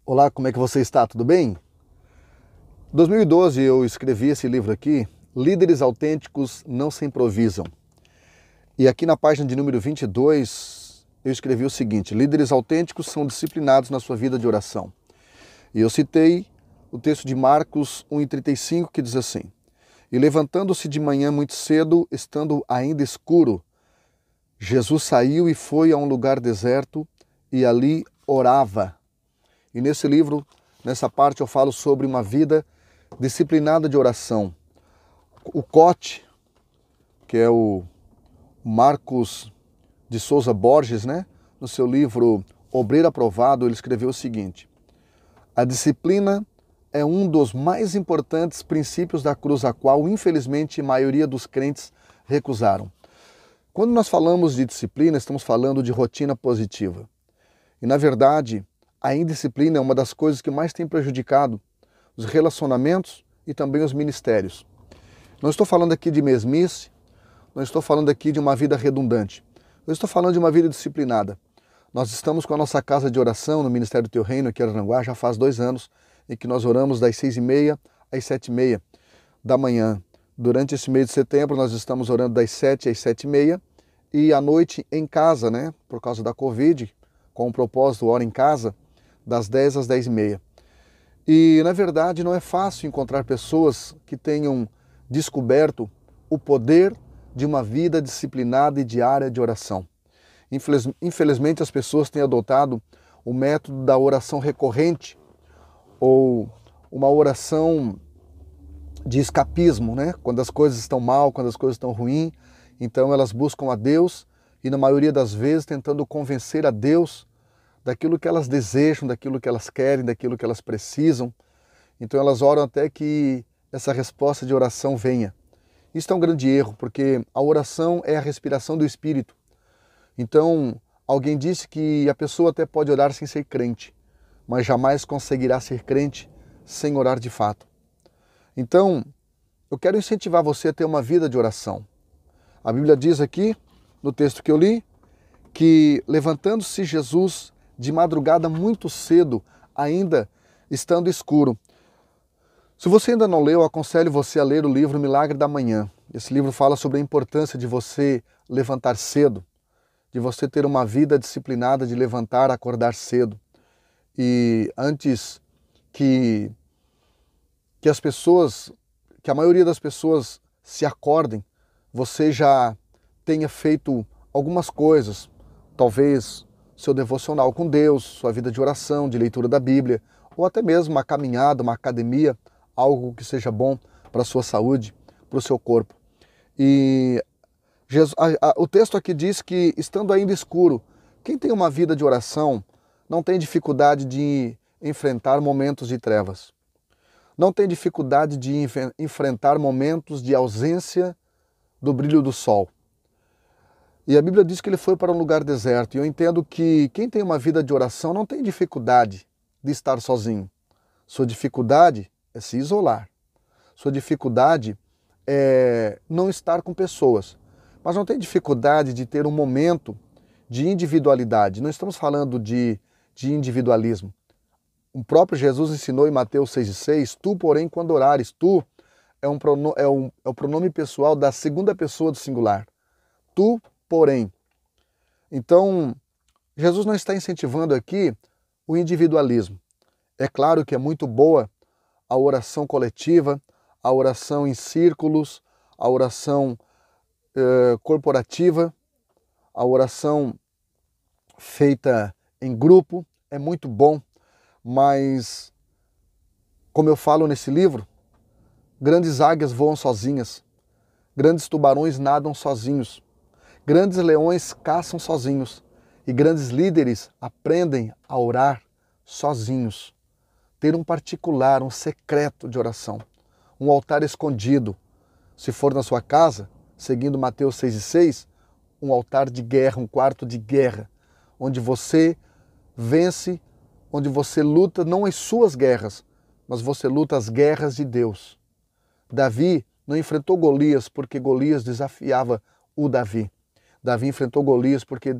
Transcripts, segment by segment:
Olá, como é que você está? Tudo bem? Em 2012 eu escrevi esse livro aqui, Líderes Autênticos Não Se Improvisam. E aqui na página de número 22 eu escrevi o seguinte: líderes autênticos são disciplinados na sua vida de oração. E eu citei o texto de Marcos 1,35 que diz assim: e levantando-se de manhã muito cedo, estando ainda escuro, Jesus saiu e foi a um lugar deserto e ali orava. E nesse livro, nessa parte, eu falo sobre uma vida disciplinada de oração. O Cote, que é o Marcos de Souza Borges, no seu livro Obreiro Aprovado, ele escreveu o seguinte: a disciplina é um dos mais importantes princípios da cruz, a qual, infelizmente, a maioria dos crentes recusaram. Quando nós falamos de disciplina, estamos falando de rotina positiva. E, na verdade, a indisciplina é uma das coisas que mais tem prejudicado os relacionamentos e também os ministérios. Não estou falando aqui de mesmice, não estou falando aqui de uma vida redundante. Eu estou falando de uma vida disciplinada. Nós estamos com a nossa casa de oração no Ministério do Teu Reino, aqui em Aranaguá, já faz 2 anos, em que nós oramos das 6h30 às 7h30 da manhã. Durante esse mês de setembro, nós estamos orando das 7 às 7h30 e à noite em casa, por causa da Covid, com o propósito Hora em Casa, das 10 às 10h30. E, na verdade, não é fácil encontrar pessoas que tenham descoberto o poder de uma vida disciplinada e diária de oração. Infelizmente, as pessoas têm adotado o método da oração recorrente ou uma oração de escapismo, quando as coisas estão mal, quando as coisas estão ruins. Então, elas buscam a Deus e, na maioria das vezes, tentando convencer a Deus daquilo que elas desejam, daquilo que elas querem, daquilo que elas precisam. Então elas oram até que essa resposta de oração venha. Isso é um grande erro, porque a oração é a respiração do Espírito. Então, alguém disse que a pessoa até pode orar sem ser crente, mas jamais conseguirá ser crente sem orar de fato. Então, eu quero incentivar você a ter uma vida de oração. A Bíblia diz aqui, no texto que eu li, que levantando-se Jesus de madrugada muito cedo, ainda estando escuro. Se você ainda não leu, eu aconselho você a ler o livro Milagre da Manhã. Esse livro fala sobre a importância de você levantar cedo, de você ter uma vida disciplinada de levantar, acordar cedo. E antes que a maioria das pessoas se acordem, você já tenha feito algumas coisas, talvez seu devocional com Deus, sua vida de oração, de leitura da Bíblia, ou até mesmo uma caminhada, uma academia, algo que seja bom para a sua saúde, para o seu corpo. E o texto aqui diz que, estando ainda escuro, quem tem uma vida de oração não tem dificuldade de enfrentar momentos de trevas. Não tem dificuldade de enfrentar momentos de ausência do brilho do sol. E a Bíblia diz que ele foi para um lugar deserto. E eu entendo que quem tem uma vida de oração não tem dificuldade de estar sozinho. Sua dificuldade é se isolar. Sua dificuldade é não estar com pessoas. Mas não tem dificuldade de ter um momento de individualidade. Não estamos falando de individualismo. O próprio Jesus ensinou em Mateus 6,6, tu, porém, quando orares, tu é o pronome pessoal da segunda pessoa do singular. Tu, porém. Então, Jesus não está incentivando aqui o individualismo. É claro que é muito boa a oração coletiva, a oração em círculos, a oração corporativa, a oração feita em grupo, é muito bom, mas, como eu falo nesse livro, grandes águias voam sozinhas, grandes tubarões nadam sozinhos, grandes leões caçam sozinhos e grandes líderes aprendem a orar sozinhos. Ter um particular, um secreto de oração, um altar escondido. Se for na sua casa, seguindo Mateus 6,6, um altar de guerra, um quarto de guerra, onde você vence, onde você luta não as suas guerras, mas você luta as guerras de Deus. Davi não enfrentou Golias porque Golias desafiava o Davi. Davi enfrentou Golias porque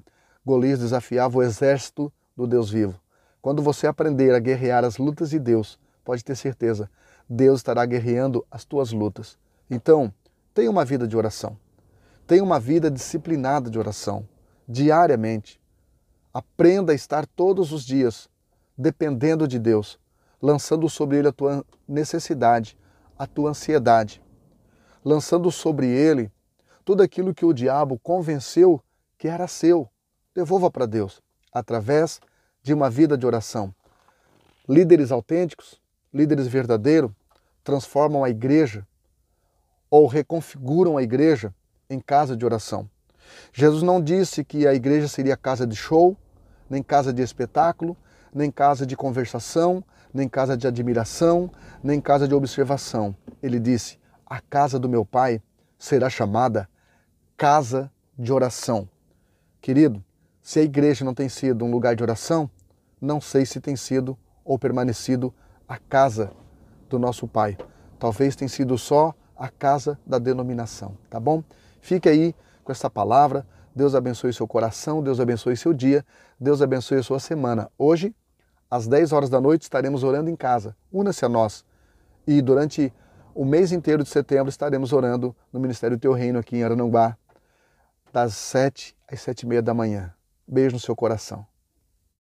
Golias desafiava o exército do Deus vivo. Quando você aprender a guerrear as lutas de Deus, pode ter certeza, Deus estará guerreando as tuas lutas. Então, tenha uma vida de oração. Tenha uma vida disciplinada de oração, diariamente. Aprenda a estar todos os dias dependendo de Deus, lançando sobre Ele a tua necessidade, a tua ansiedade, lançando sobre Ele tudo aquilo que o diabo convenceu que era seu. Devolva para Deus, através de uma vida de oração. Líderes autênticos, líderes verdadeiros, transformam a igreja ou reconfiguram a igreja em casa de oração. Jesus não disse que a igreja seria casa de show, nem casa de espetáculo, nem casa de conversação, nem casa de admiração, nem casa de observação. Ele disse, a casa do meu Pai será chamada casa de oração. Querido, se a igreja não tem sido um lugar de oração, não sei se tem sido ou permanecido a casa do nosso Pai. Talvez tenha sido só a casa da denominação, tá bom? Fique aí com essa palavra. Deus abençoe seu coração, Deus abençoe seu dia, Deus abençoe a sua semana. Hoje, às 10 horas da noite, estaremos orando em casa. Una-se a nós. E durante o mês inteiro de setembro estaremos orando no Ministério Teu Reino aqui em Araranguá, das 7 às 7h30 da manhã. Beijo no seu coração.